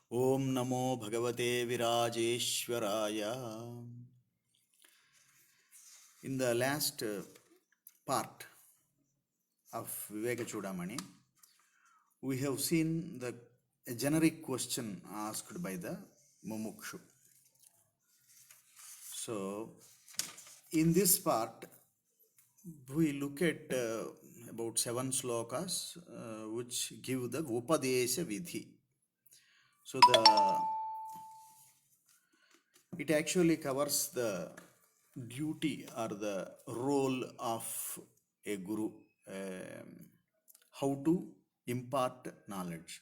Om Namo Bhagavate Virajeshwaraya. In the last part of Viveka Chudamani, we have seen the a generic question asked by the Mumukshu. So, in this part, we look at about 7 slokas which give the Upadesha Vidhi. So, it actually covers the duty or the role of a guru, um, how to impart knowledge.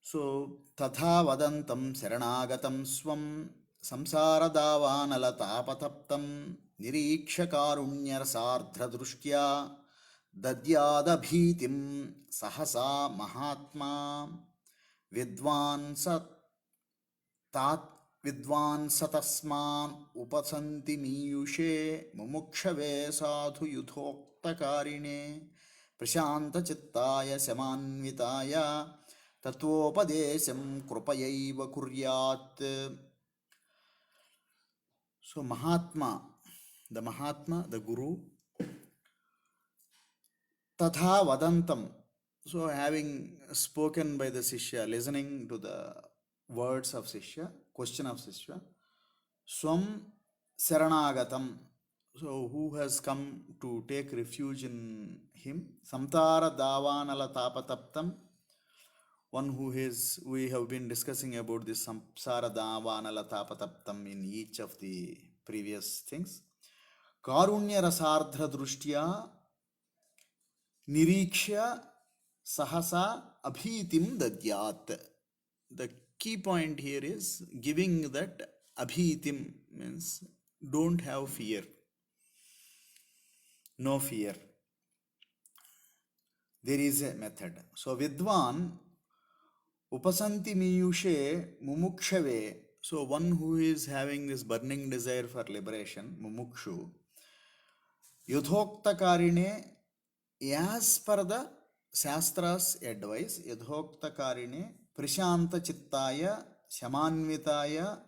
So, tatha vadantam saranagatam swam samsaradhavanalatāpataptam nirikshakarunyarasardha drushtya dadyadabhitim sahasa mahatma vidvan तात विद्वान् सतस्मान् उपसन्ति मीयुषे मुमुक्षवे साधु युथोक्तकारिणे प्रशान्तचित्ताय शमान्विताय तत्वोपदेशं कृपयैव कुर्यात्. So Mahatma, the Guru, Tatha Vadantam. So having spoken by the Sishya, listening to the words of Sishya, question of Sishya, Swam Saranagatam. So who has come to take refuge in him? Samtara Davanala Tapataptam. One who is, we have been discussing about this Samsara Davanala Tapataptam in each of the previous things. Karunya Rasardha Drushtya Nirikshya Sahasa Abhitim Dadyat. The key point here is giving that Abhitim means don't have fear, no fear. There is a method. So Vidwan Upasanti Miyushe Mumukshave. So one who is having this burning desire for liberation, Mumukshu, Yudhokta Karine, as per the Shastra's advice, Yudhokta Karine, Prishanta Chittaya, Shamanvitaya.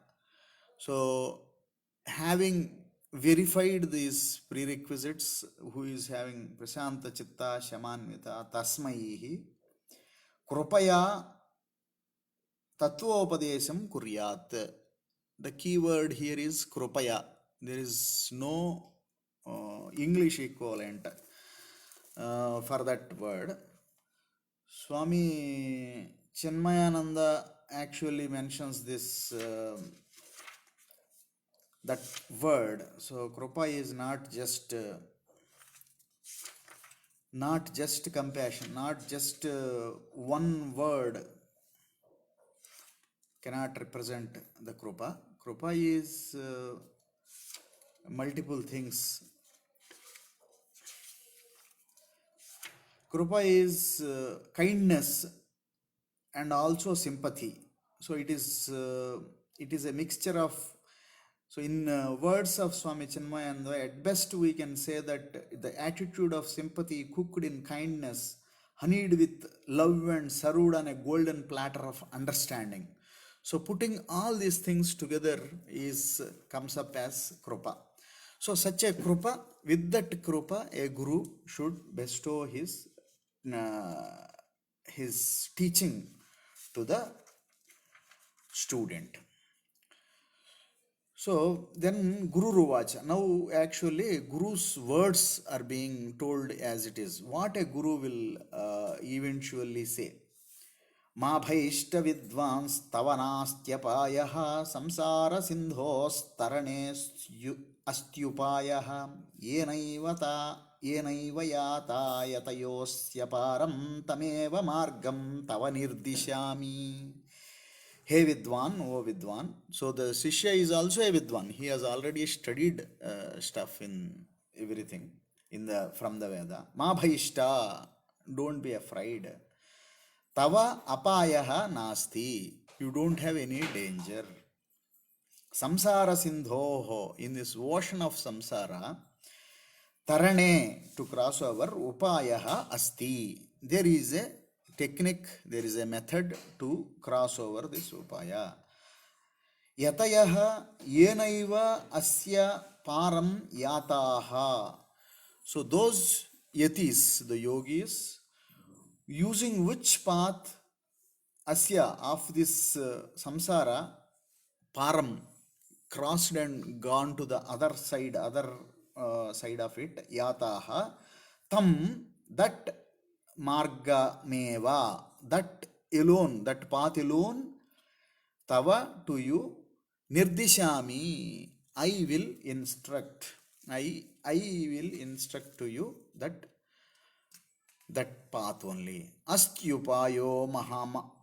So having verified these prerequisites, who is having Prashanta Chitta Shamanvita Tasmaihi Krupaya Tattvopadesam Kuryat. The key word here is Krupaya. There is no English equivalent for that word. Swami Chinmayananda actually mentions this that word. So Krupa is not just compassion, not just one word cannot represent the Krupa. Krupa is multiple things. Krupa is kindness and also sympathy. So it is a mixture of. So in words of Swami Chinmayananda, at best we can say that the attitude of sympathy cooked in kindness, honeyed with love and served on a golden platter of understanding. So putting all these things together comes up as Krupa. So such a Krupa, with that Krupa, a Guru should bestow his teaching to the student. So then Guru Ruvacha. Now actually Guru's words are being told as it is. What a Guru will eventually say. Ma bhaishta vidvans tavanastyapayah samsara sindhos tarane astyupayah yenaiva yata yatayosya param tameva margam tava nirdishami. Hey Vidwan, oh Vidwan. So the Sishya is also a Vidwan. He has already studied stuff in everything from the Veda. Ma bhaishta, don't be afraid. Tava apayaha nasti. You don't have any danger. Samsara sindhoho, in this ocean of samsara, tarane, to cross over, upayaha asti. There is a technique, there is a method to cross over this upaya. Yatayah yenaiva asya param yataha. So those yatis, the yogis, using which path asya of this samsara param crossed and gone to the other side of it, yataha tam, that marga meva, that alone, that path alone, tava, to you, nirdishami, I will instruct, I will instruct to you that path only. Astyupayo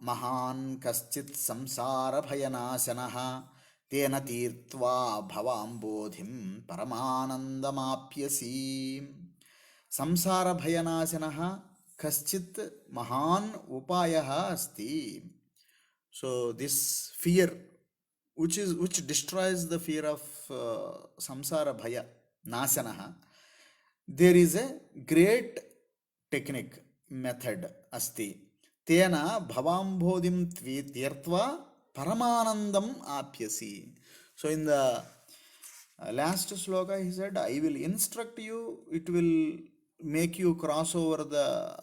mahan kaschit samsara bhayanasanaha tena tirtva bhavambodhim paramanandamapyasi. Samsara bhayanasanaha kaschit mahan upayaha asti. So this fear, which destroys the fear of samsara bhaya nasanaha, there is a great technique, method asti. Tena bhavambodhim tirtva paramanandam apyasi. So in the last sloka he said, I will instruct you, it will make you cross over the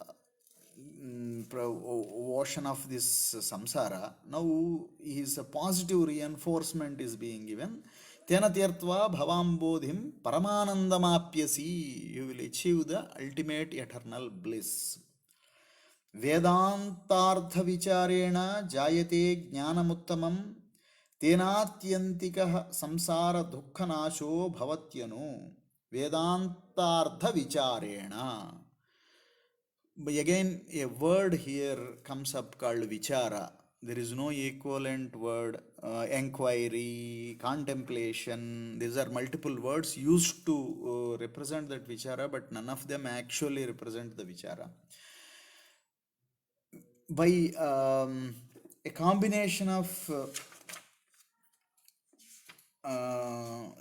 ocean of this samsara. Now his positive reinforcement is being given. Tena tirtva bhavambodhim paramanandamapyasi. You will achieve the ultimate eternal bliss. Vedantartha vicharena jayate jnanamuttamam tenatyantikah samsara dukkhanasho bhavatyanu. Vedantartha vicharena. But again, a word here comes up called vichara. There is no equivalent word. Enquiry, contemplation. These are multiple words used to represent that vichara, but none of them actually represent the vichara. By a combination of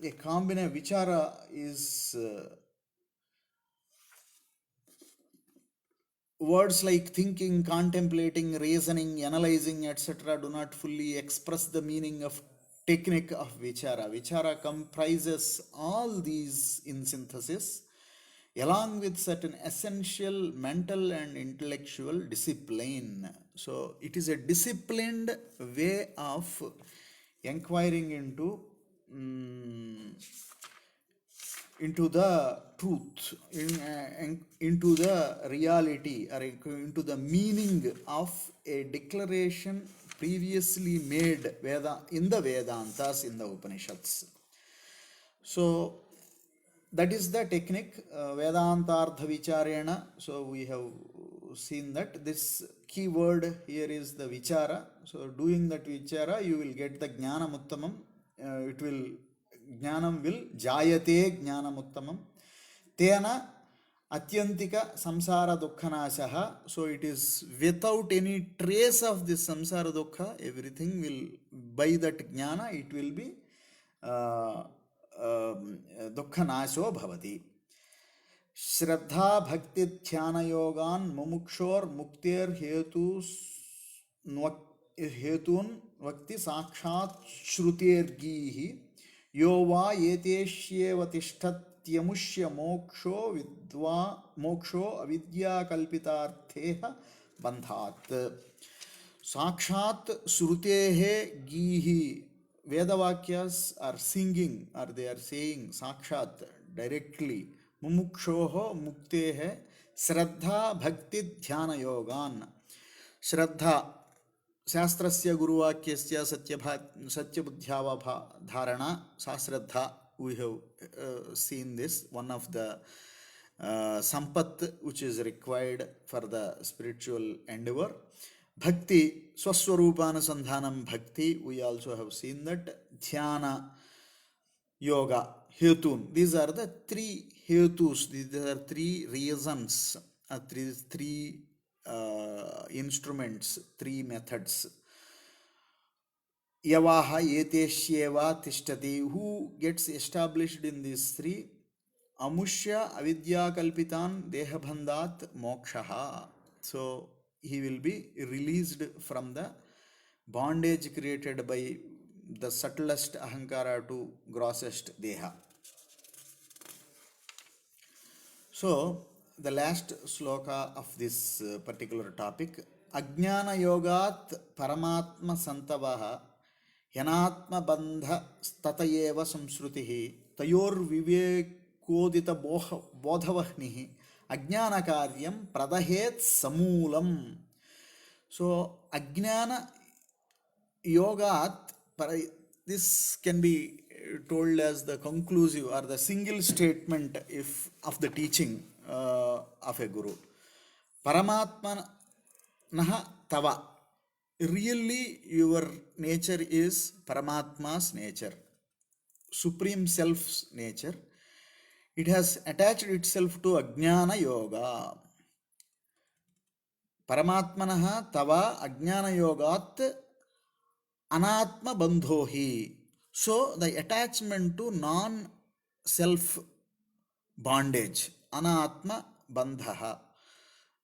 vichara is words like thinking, contemplating, reasoning, analyzing, etc. do not fully express the meaning of technique of vichara. Vichara comprises all these in synthesis, along with certain essential mental and intellectual discipline. So it is a disciplined way of inquiring into the truth, into the reality, or into the meaning of a declaration previously made in the Vedantas, in the Upanishads. So that is the technique, Vedantartha vicharena. So we have seen that this key word here is the vichara. So doing that vichara, you will get the jnanamuttamam. Jnanam will jayate jnanamuttamam. Tena atyantika samsara dukkhanashaha. So it is without any trace of this samsara dukkha, everything will, by that jnana, it will be dukkhanasho bhavati. Shraddha bhakti dhyana yogan mumukshor muktir hetun vakti sakshat shrutirgihi yo va yeteshyeva tishthatyamushya moksho avidya kalpitartheha bandhat. Sakshat shrutehe gihi. Vedavakyas are singing, or they are saying sakshat, directly. Mumukshoho muktehe shraddha bhakti dhyana yogan. Shraddha, shastrasya guruvakyasya satyabuddhyava dharana, sasraddha. We have seen this, one of the sampat which is required for the spiritual endeavor. Bhakti, swaswarupana bhakti, we also have seen that. Dhyana, yoga, hetun. These are the three hetus, these are three reasons, three instruments, three methods. Yavaha yeteshyeva tishtati. Who gets established in these three? Amushya avidya kalpitan dehabandhat mokshaha. So he will be released from the bondage created by the subtlest ahankara to grossest deha. So, the last sloka of this particular topic, Ajnana Yogat Paramatma Santavaha Yanatma Bandha Statayeva Samsrutihi Tayor Vivekodita Bodhavahnihi Ajnana Karyam Pradahet Samulam. So, Ajnana Yogat, this can be told as the conclusive or the single statement if of the teaching of a guru. Paramatma naha tava. Really, your nature is Paramatma's nature, Supreme Self's nature. It has attached itself to Ajnana Yoga. Paramatmanaha tava Ajnana Yogat Anatma Bandhohi. So the attachment to non-self bondage, Anatma Bandhaha.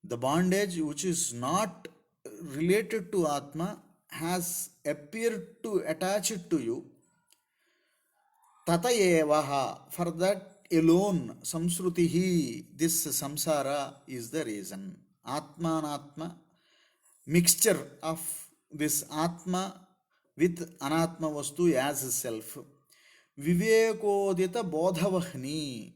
The bondage which is not related to Atma has appeared to attach it to you. Tatayevaha. For that alone, Samsrutihi, this samsara is the reason. Atma Anatma, mixture of this Atma with Anatma Vastu as self. Vivekodita Bodhavahni.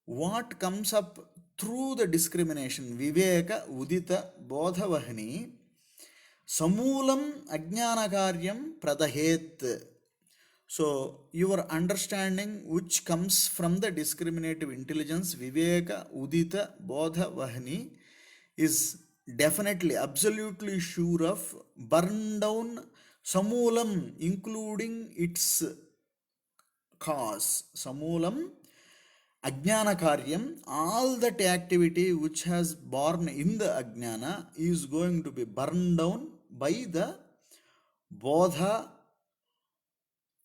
What comes up through the discrimination, Viveka Udita Bodhavahni, Samulam Ajnanakaryam Pradahet. So, your understanding which comes from the discriminative intelligence, Viveka Udita Bodhavahni, is definitely, absolutely sure of burn down Samulam, including its cause. Samulam Ajnana Karyam, all that activity which has born in the Ajnana is going to be burned down by the Bodha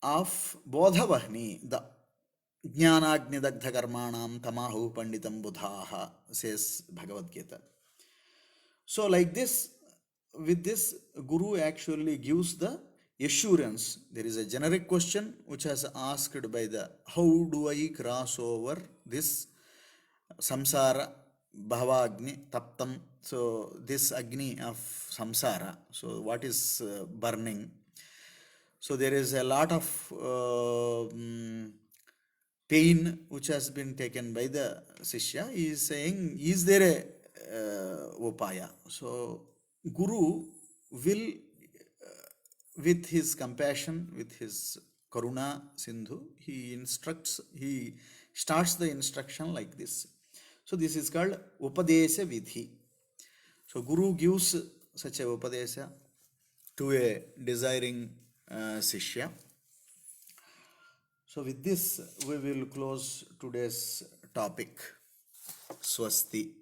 of Bodhavahni, the Jnanagni Dagdha Karmanam Tamahu Panditam Budhaha, says Bhagavad Gita. So, like this, with this, Guru actually gives the assurance. There is a generic question which has asked by the how do I cross over this samsara bhavagni taptam. So, this agni of samsara. So, what is burning? So, there is a lot of pain which has been taken by the Sishya. He is saying, is there a upaya? So, Guru will, with his compassion, with his Karuna Sindhu, he starts the instruction like this. So, this is called Upadesha Vidhi. So, Guru gives such a Upadesha to a desiring Sishya. So, with this, we will close today's topic. Swasti.